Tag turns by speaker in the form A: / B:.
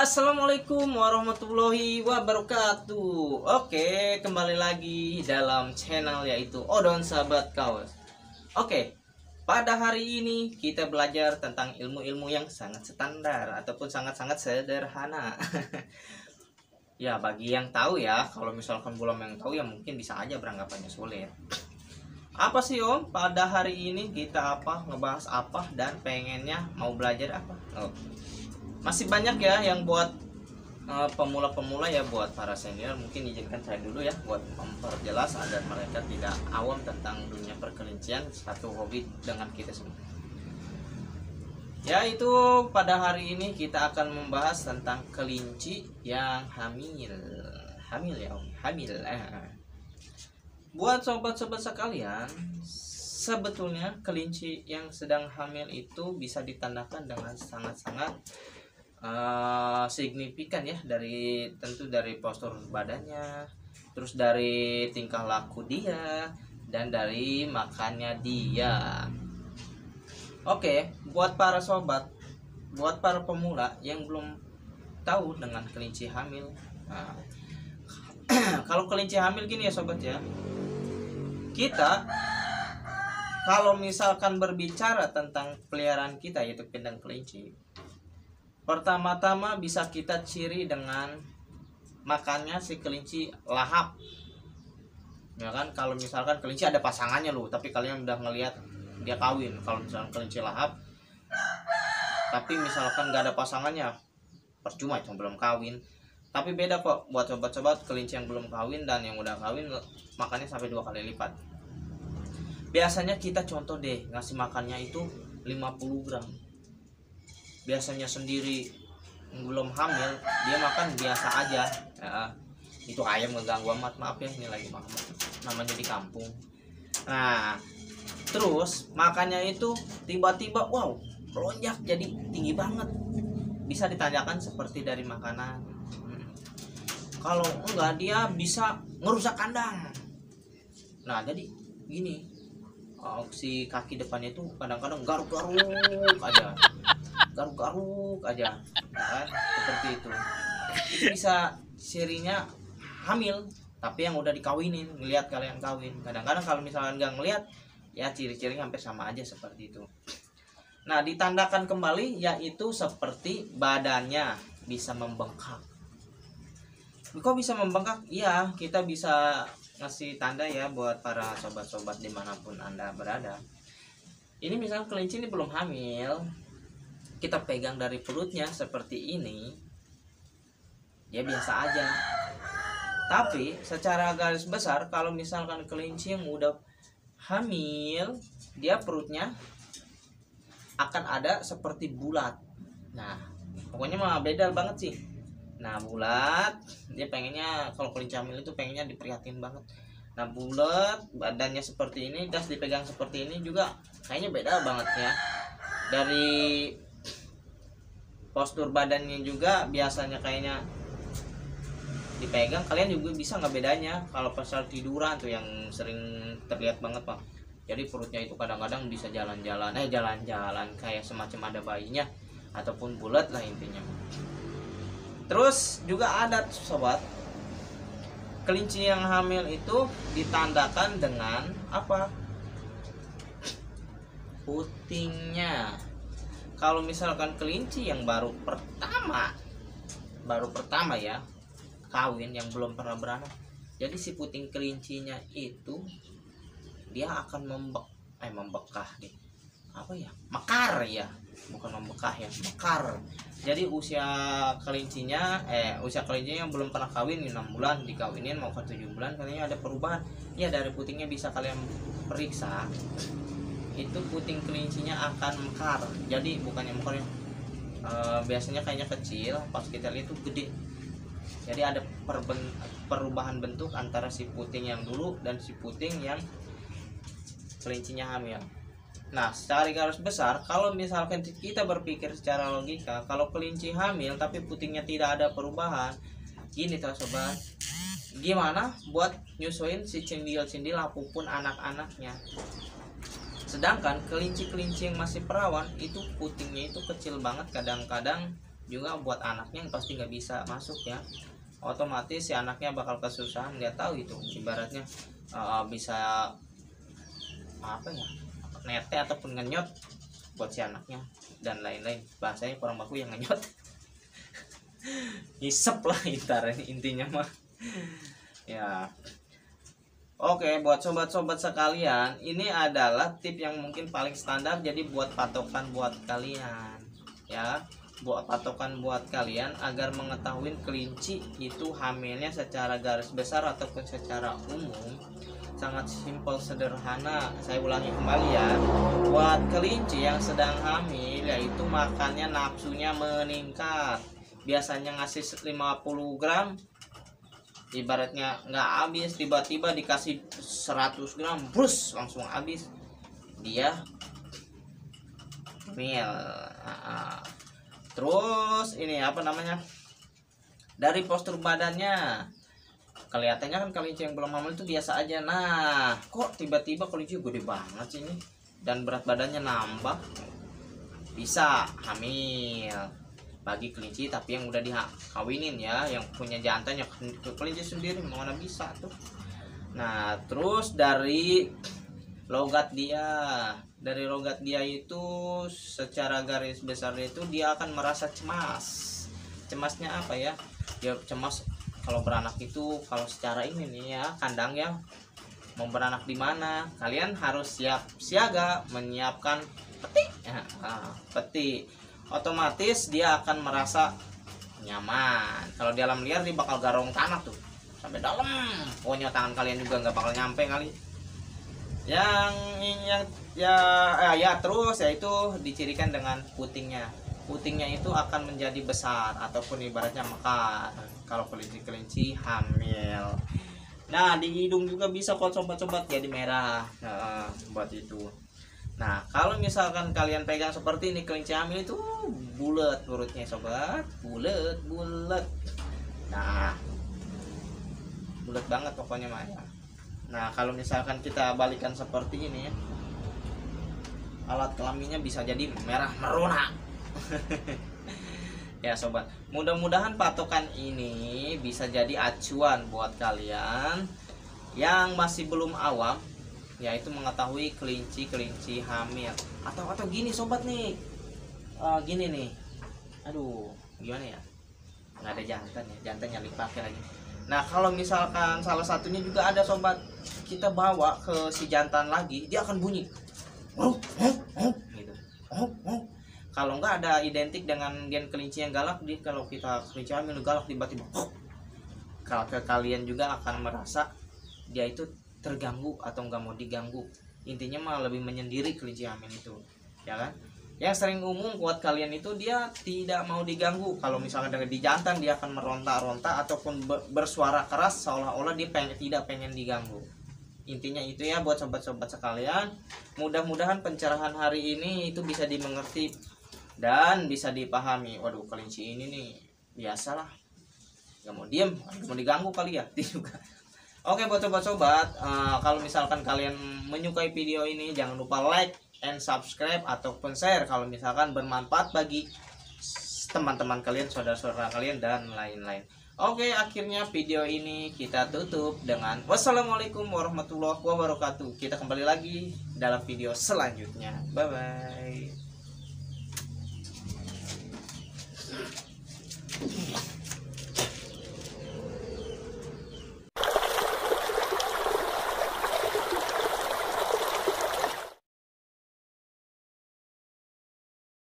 A: Assalamualaikum warahmatullahi wabarakatuh. Oke, kembali lagi dalam channel yaitu Odon Sahabat Kaos. Oke, pada hari ini kita belajar tentang ilmu-ilmu yang sangat standar ataupun sangat-sangat sederhana. Ya, bagi yang tahu ya, kalau misalkan belum yang tahu ya mungkin bisa aja beranggapannya sulit. Apa sih Om? Pada hari ini kita ngebahas apa dan pengennya mau belajar apa? Masih banyak ya yang buat pemula-pemula ya, buat para senior mungkin izinkan saya dulu ya buat memperjelas agar mereka tidak awam tentang dunia perkelincian, satu hobi dengan kita semua. Yaitu pada hari ini kita akan membahas tentang kelinci yang hamil ya Om, hamil. Buat sobat-sobat sekalian, sebetulnya kelinci yang sedang hamil itu bisa ditandakan dengan sangat-sangat signifikan ya, tentu dari postur badannya, terus dari tingkah laku dia, dan dari makannya dia. Oke, buat para sobat, buat para pemula yang belum tahu dengan kelinci hamil, kalau kelinci hamil gini ya sobat ya, kita kalau misalkan berbicara tentang peliharaan kita yaitu kandang kelinci, pertama-tama bisa kita ciri dengan makannya si kelinci lahap. Ya kan, kalau misalkan kelinci ada pasangannya loh, tapi kalian udah ngelihat dia kawin. Kalau misalkan kelinci lahap tapi misalkan gak ada pasangannya, percuma itu belum kawin. Tapi beda kok buat sobat-sobat, kelinci yang belum kawin dan yang udah kawin makannya sampai 2 kali lipat. Biasanya kita contoh deh, ngasih makannya itu 50 gram. Biasanya sendiri belum hamil dia makan biasa aja ya, itu ayam ngeganggu amat, maaf ya ini lagi makan namanya di kampung. Nah terus makannya itu tiba-tiba wow melonjak jadi tinggi banget, bisa ditanyakan seperti dari makanan. Kalau enggak dia bisa ngerusak kandang. Nah jadi gini, si kaki depannya itu kadang-kadang garuk-garuk aja, kan? Seperti itu bisa sirinya hamil, tapi yang udah dikawinin. Ngelihat kalian kawin, kadang-kadang kalau misalnya nggak ngelihat ya ciri-cirinya hampir sama aja seperti itu. Nah ditandakan kembali yaitu seperti badannya bisa membengkak. Kok bisa membengkak? Iya, kita bisa ngasih tanda ya buat para sobat-sobat dimanapun Anda berada. Ini misalnya kelinci ini belum hamil, kita pegang dari perutnya seperti ini, ya biasa aja. Tapi secara garis besar kalau misalkan kelinci yang udah hamil, dia perutnya akan ada seperti bulat. Nah pokoknya mah beda banget sih. Nah bulat, dia pengennya kalau kelinci hamil itu pengennya diprihatin banget. Nah bulat, badannya seperti ini, das dipegang seperti ini juga kayaknya beda banget ya. Dari postur badannya juga biasanya kayaknya dipegang, kalian juga bisa nggak bedanya kalau pas tiduran tuh yang sering terlihat banget Pak. Jadi perutnya itu kadang-kadang bisa jalan-jalan kayak semacam ada bayinya ataupun bulat lah intinya. Terus juga ada sobat, kelinci yang hamil itu ditandakan dengan apa? Putingnya. Kalau misalkan kelinci yang baru pertama ya kawin, yang belum pernah beranak, jadi si puting kelincinya itu dia akan membekah nih, apa ya, mekar ya, bukan membekah ya, mekar. Jadi usia kelincinya yang belum pernah kawin 6 bulan dikawinin mau ke 7 bulan, katanya ada perubahan ya. Dari putingnya bisa kalian periksa, itu puting kelincinya akan mekar. Jadi bukannya mekar ya, biasanya kayaknya kecil, pas kita lihat itu gede. Jadi ada perubahan bentuk antara si puting yang dulu dan si puting yang kelincinya hamil. Nah secara garis besar kalau misalkan kita berpikir secara logika, kalau kelinci hamil tapi putingnya tidak ada perubahan, gini tuh sobat, gimana buat nyusuin si cindil-cindil apapun anak-anaknya. Sedangkan kelinci-kelinci yang masih perawan itu putingnya itu kecil banget, kadang-kadang juga buat anaknya yang pasti nggak bisa masuk ya, otomatis si anaknya bakal kesusahan. Nggak tahu itu ibaratnya bisa apa ya, nete ataupun ngenyot buat si anaknya dan lain-lain. Bahasanya kurang baku yang ngenyot ngisep lah intinya mah ya. Oke, buat sobat-sobat sekalian, ini adalah tip yang mungkin paling standar, jadi buat patokan buat kalian ya, buat patokan buat kalian agar mengetahui kelinci itu hamilnya secara garis besar ataupun secara umum. Sangat simpel sederhana. Saya ulangi kembali ya, buat kelinci yang sedang hamil, yaitu makannya nafsunya meningkat, biasanya ngasih 50 gram, ibaratnya nggak habis, tiba-tiba dikasih 100 gram, brus langsung habis, dia hamil. Terus ini apa namanya, dari postur badannya kelihatannya kan kelinci yang belum hamil itu biasa aja. Nah kok tiba-tiba kelinci gede banget sih ini dan berat badannya nambah, bisa hamil bagi kelinci tapi yang udah dikawinin ya, yang punya jantan. Ya kelinci sendiri mana bisa tuh. Nah terus dari logat dia, itu secara garis besar itu dia akan merasa cemas. Cemasnya apa ya, dia cemas kalau beranak itu, kalau secara ini nih ya, kandang ya, mau beranak di mana, kalian harus siap siaga menyiapkan peti ya, peti. Otomatis dia akan merasa nyaman. Kalau di alam liar dia bakal garong tanah tuh sampai dalam, pokoknya tangan kalian juga nggak bakal nyampe kali. Yang terus yaitu dicirikan dengan putingnya. Putingnya itu akan menjadi besar ataupun ibaratnya mekar kalau kelinci hamil. Nah di hidung juga bisa kok sobat-sobat jadi merah, buat itu. Nah kalau misalkan kalian pegang seperti ini, kelinci hamil itu bulat perutnya sobat, bulat. Nah bulat banget pokoknya mah ya. Nah kalau misalkan kita balikan seperti ini, alat kelaminnya bisa jadi merah merona. Ya sobat, mudah-mudahan patokan ini bisa jadi acuan buat kalian yang masih belum awam, yaitu mengetahui kelinci hamil. Atau gini sobat nih, gini nih, aduh gimana ya, nggak ada jantan ya, jantannya dipakai lagi. Nah kalau misalkan salah satunya juga ada sobat, kita bawa ke si jantan lagi, dia akan bunyi gitu. Kalau nggak ada identik dengan gen kelinci yang galak, dia kalau kita kelinci hamil galak tiba-tiba, kalau ke kalian juga akan merasa dia itu terganggu atau nggak mau diganggu. Intinya malah lebih menyendiri kelinci hamil itu, ya kan? Yang sering umum buat kalian itu dia tidak mau diganggu. Kalau misalkan dengan di jantan dia akan meronta-ronta ataupun bersuara keras seolah-olah dia tidak pengen diganggu. Intinya itu ya buat sobat-sobat sekalian. Mudah-mudahan pencerahan hari ini itu bisa dimengerti dan bisa dipahami. Waduh kelinci ini nih biasalah, nggak mau diem, nggak mau diganggu kali ya juga. Oke buat sobat-sobat, kalau misalkan kalian menyukai video ini jangan lupa like and subscribe ataupun share kalau misalkan bermanfaat bagi teman-teman kalian, saudara-saudara kalian dan lain-lain. Oke, akhirnya video ini kita tutup dengan wassalamualaikum warahmatullahi wabarakatuh. Kita kembali lagi dalam video selanjutnya. Bye bye.